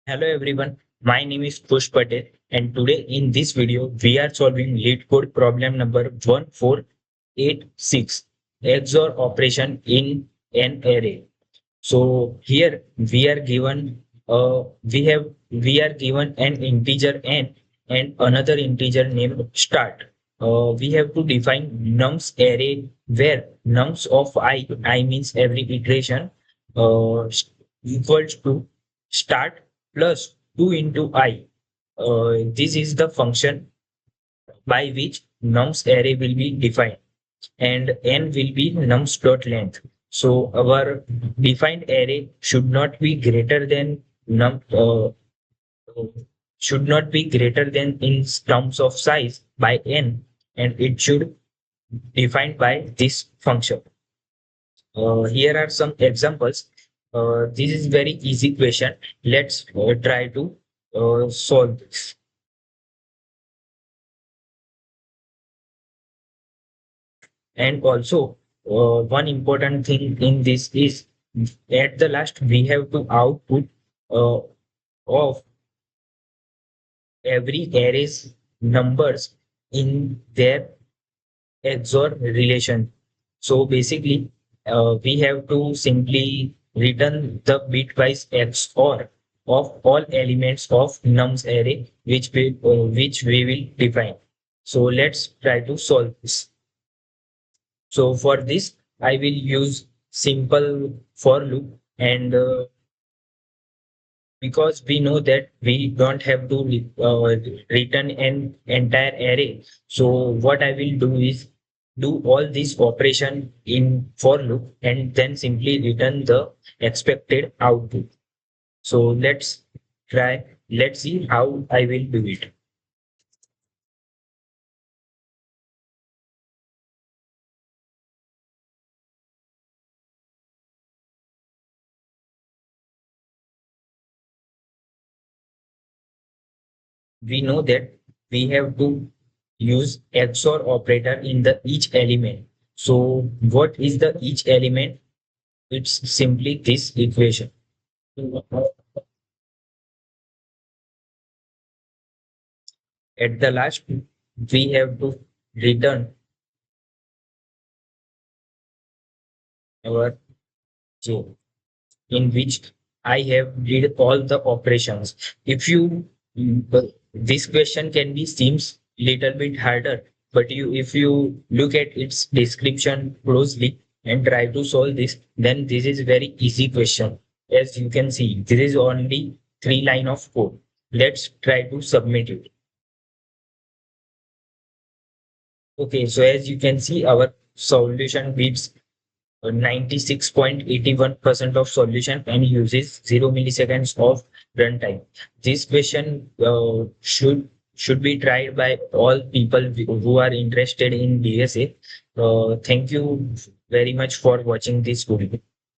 Hello everyone, my name is Push Patel and today in this video we are solving LeetCode problem number 1486 XOR operation in an array. So here we are given an integer n and another integer named start. We have to define nums array where nums of I means every iteration equals to start plus 2 into I. This is the function by which nums array will be defined and n will be nums dot length. So our defined array should not be greater than should not be greater than in terms of size by n, and it should defined by this function. Here are some examples. This is very easy question. Let's try to solve this. And also, one important thing in this is at the last we have to output uh, of every array's numbers in their XOR relation. So basically, we have to simply return the bitwise XOR of all elements of nums array which we will define. So let's try to solve this. So for this, I will use simple for loop, and because we know that we don't have to return an entire array. So what I will do is do all this operation in for loop and then simply return the expected output. So try, let's see how I will do it. We know that we have to use XOR operator in the each element. So what is the each element? It's simply this equation. At the last, we have to return our J, in which I have did all the operations. If you this question can be seems little bit harder, but if you look at its description closely and try to solve this, then this is very easy question. As you can see, this is only 3 line of code. Let's try to submit it. Okay, so as you can see, our solution beats 96.81% of solution and uses 0 milliseconds of runtime. This question should be tried by all people who are interested in DSA. Thank you very much for watching this video.